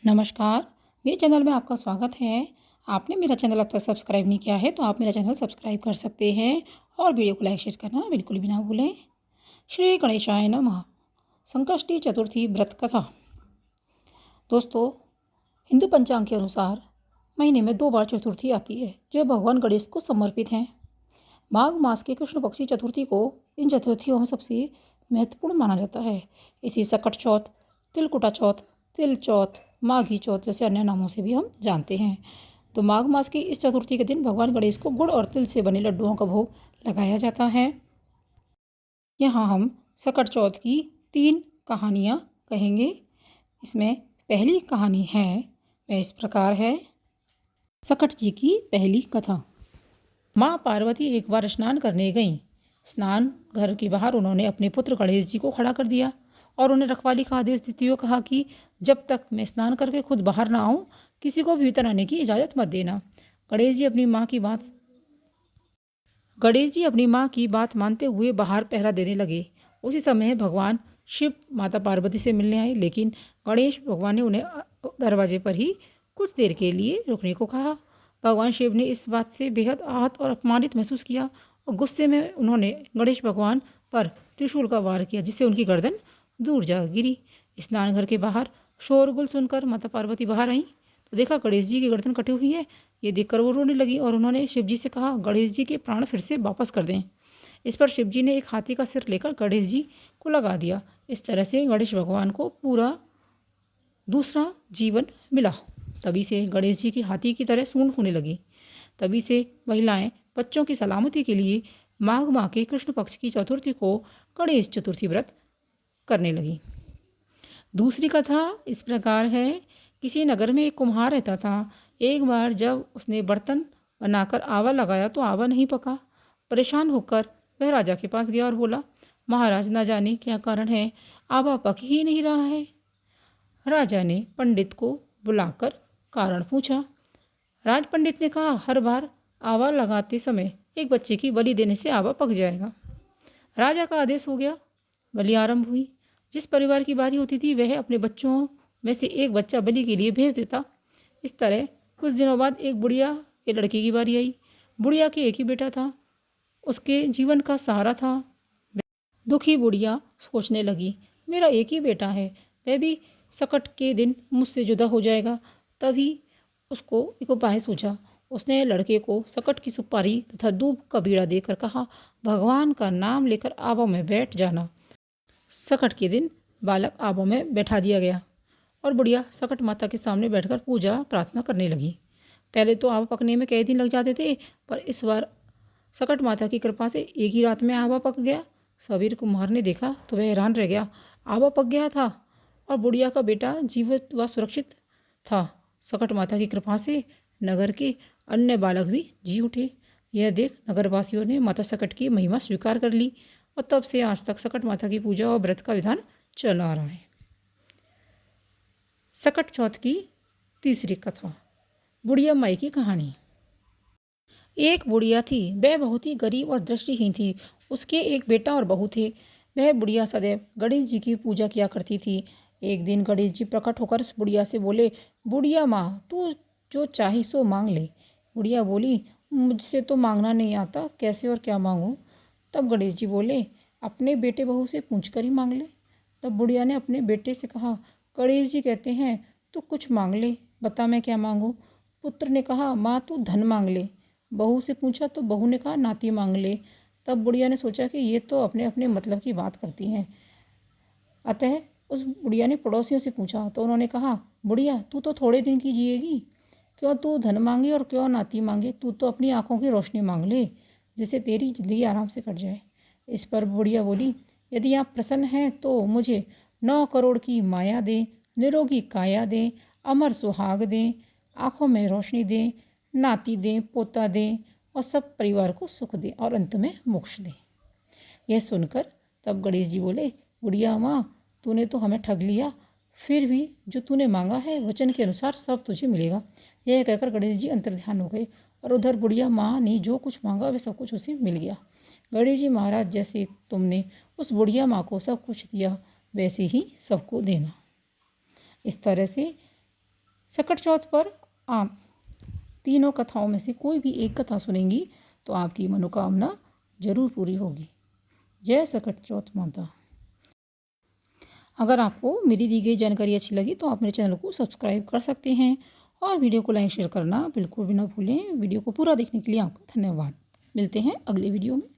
नमस्कार, मेरे चैनल में आपका स्वागत है। आपने मेरा चैनल अब तक सब्सक्राइब नहीं किया है तो आप मेरा चैनल सब्सक्राइब कर सकते हैं और वीडियो को लाइक शेयर करना बिल्कुल भी ना भूलें। श्री गणेशाय नमः। संकष्टी चतुर्थी व्रत कथा। दोस्तों, हिंदू पंचांग के अनुसार महीने में 2 बार चतुर्थी आती है जो भगवान गणेश को समर्पित हैं। माघ मास के कृष्ण पक्षी चतुर्थी को इन चतुर्थियों में सबसे महत्वपूर्ण माना जाता है। इसी सकट चौथ, तिलकुटा चौथ, तिल चौथ, माघी चौथ जैसे अन्य नामों से भी हम जानते हैं। तो माघ मास की इस चतुर्थी के दिन भगवान गणेश को गुड़ और तिल से बने लड्डुओं का भोग लगाया जाता है। यहाँ हम सकट चौथ की 3 कहानियाँ कहेंगे। इसमें पहली कहानी है वह इस प्रकार है। सकट जी की पहली कथा। माँ पार्वती एक बार स्नान करने गईं। स्नान घर के बाहर उन्होंने अपने पुत्र गणेश जी को खड़ा कर दिया और उन्हें रखवाली का आदेश देते हुए कहा कि जब तक मैं स्नान करके खुद बाहर ना आऊँ किसी को भी भीतर आने की इजाज़त मत देना। गणेश जी अपनी माँ की बात मानते हुए बाहर पहरा देने लगे। उसी समय भगवान शिव माता पार्वती से मिलने आए, लेकिन गणेश भगवान ने उन्हें दरवाजे पर ही कुछ देर के लिए रुकने को कहा। भगवान शिव ने इस बात से बेहद आहत और अपमानित महसूस किया और गुस्से में उन्होंने गणेश भगवान पर त्रिशूल का वार किया, जिससे उनकी गर्दन दूर जा गिरी। स्नान घर के बाहर शोरगुल सुनकर माता पार्वती बाहर आईं तो देखा गणेश जी की गर्दन कटी हुई है। ये देखकर वो रोने लगी और उन्होंने शिव जी से कहा गणेश जी के प्राण फिर से वापस कर दें। इस पर शिव जी ने एक हाथी का सिर लेकर गणेश जी को लगा दिया। इस तरह से गणेश भगवान को पूरा दूसरा जीवन मिला। तभी से गणेश जी की हाथी की तरह सूंड होने लगी। तभी से महिलाएं बच्चों की सलामती के लिए माघ माह के कृष्ण पक्ष की चतुर्थी को गणेश चतुर्थी व्रत करने लगी। दूसरी कथा इस प्रकार है। किसी नगर में एक कुम्हार रहता था। एक बार जब उसने बर्तन बनाकर आवा लगाया तो आवा नहीं पका। परेशान होकर वह राजा के पास गया और बोला, महाराज न जाने क्या कारण है, आवा पक ही नहीं रहा है। राजा ने पंडित को बुलाकर कारण पूछा। राज पंडित ने कहा, हर बार आवा लगाते समय एक बच्चे की बलि देने से आवा पक जाएगा। राजा का आदेश हो गया। बलि आरंभ हुई। जिस परिवार की बारी होती थी वह अपने बच्चों में से एक बच्चा बलि के लिए भेज देता। इस तरह कुछ दिनों बाद एक बुढ़िया के लड़के की बारी आई। बुढ़िया के एक ही बेटा था, उसके जीवन का सहारा था। दुखी बुढ़िया सोचने लगी, मेरा एक ही बेटा है, वह भी सकट के दिन मुझसे जुदा हो जाएगा। तभी उसको एक उपाय सूझा। उसने लड़के को सकट की सुपारी तथा दूब का बीड़ा देकर कहा, भगवान का नाम लेकर आबा में बैठ जाना। सकट के दिन बालक आबा में बैठा दिया गया और बुढ़िया सकट माता के सामने बैठकर पूजा प्रार्थना करने लगी। पहले तो आवा पकने में कई दिन लग जाते थे, पर इस बार सकट माता की कृपा से एक ही रात में आवा पक गया। सबीर कुम्हार ने देखा तो वह हैरान रह गया। आवा पक गया था और बुढ़िया का बेटा जीवित व सुरक्षित था। सकट माता की कृपा से नगर के अन्य बालक भी जी उठे। यह देख नगरवासियों ने माता सकट की महिमा स्वीकार कर ली और तब से आज तक सकट माता की पूजा और व्रत का विधान चल आ रहा है। सकट चौथ की तीसरी कथा। बुढ़िया माई की कहानी। एक बुढ़िया थी, वह बहुत ही गरीब और दृष्टिहीन थी। उसके एक बेटा और बहू थे। वह बुढ़िया सदैव गणेश जी की पूजा किया करती थी। एक दिन गणेश जी प्रकट होकर उस बुढ़िया से बोले, बुढ़िया माँ, तू जो चाहे सो मांग ले। बुढ़िया बोली, मुझसे तो मांगना नहीं आता, कैसे और क्या मांगूँ। तब गणेश जी बोले, अपने बेटे बहू से पूछ कर ही मांग ले। तब बुढ़िया ने अपने बेटे से कहा, गणेश जी कहते हैं तू कुछ मांग ले, बता मैं क्या मांगूँ। पुत्र ने कहा, माँ तू धन मांग ले। बहू से पूछा तो बहू ने कहा, नाती मांग ले। तब बुढ़िया ने सोचा कि ये तो अपने अपने मतलब की बात करती हैं। अतः उस बुढ़िया ने पड़ोसियों से पूछा तो उन्होंने कहा, बुढ़िया तू तो थोड़े दिन की जिएगी, क्यों तू धन मांगे और क्यों नाती मांगे, तू तो अपनी आंखों की रोशनी मांग ले, जिससे तेरी जिंदगी आराम से कट जाए। इस पर बुढ़िया बोली, यदि आप प्रसन्न हैं तो मुझे 9 करोड़ की माया दें, निरोगी काया दें, अमर सुहाग दें, आंखों में रोशनी दें, नाती दें, पोता दें और सब परिवार को सुख दें और अंत में मोक्ष दें। यह सुनकर तब गणेश जी बोले, बुढ़िया माँ, तूने तो हमें ठग लिया, फिर भी जो तूने मांगा है वचन के अनुसार सब तुझे मिलेगा। यह कहकर गणेश जी अंतर्ध्यान हो गए और उधर बुढ़िया माँ ने जो कुछ मांगा वह सब कुछ उसे मिल गया। गणेश जी महाराज, जैसे तुमने उस बुढ़िया माँ को सब कुछ दिया वैसे ही सबको देना। इस तरह से सकट चौथ पर आप तीनों कथाओं में से कोई भी एक कथा सुनेंगी तो आपकी मनोकामना जरूर पूरी होगी। जय सकट चौथ माता। अगर आपको मेरी दी गई जानकारी अच्छी लगी तो आप मेरे चैनल को सब्सक्राइब कर सकते हैं और वीडियो को लाइक शेयर करना बिल्कुल भी ना भूलें। वीडियो को पूरा देखने के लिए आपका धन्यवाद। मिलते हैं अगले वीडियो में।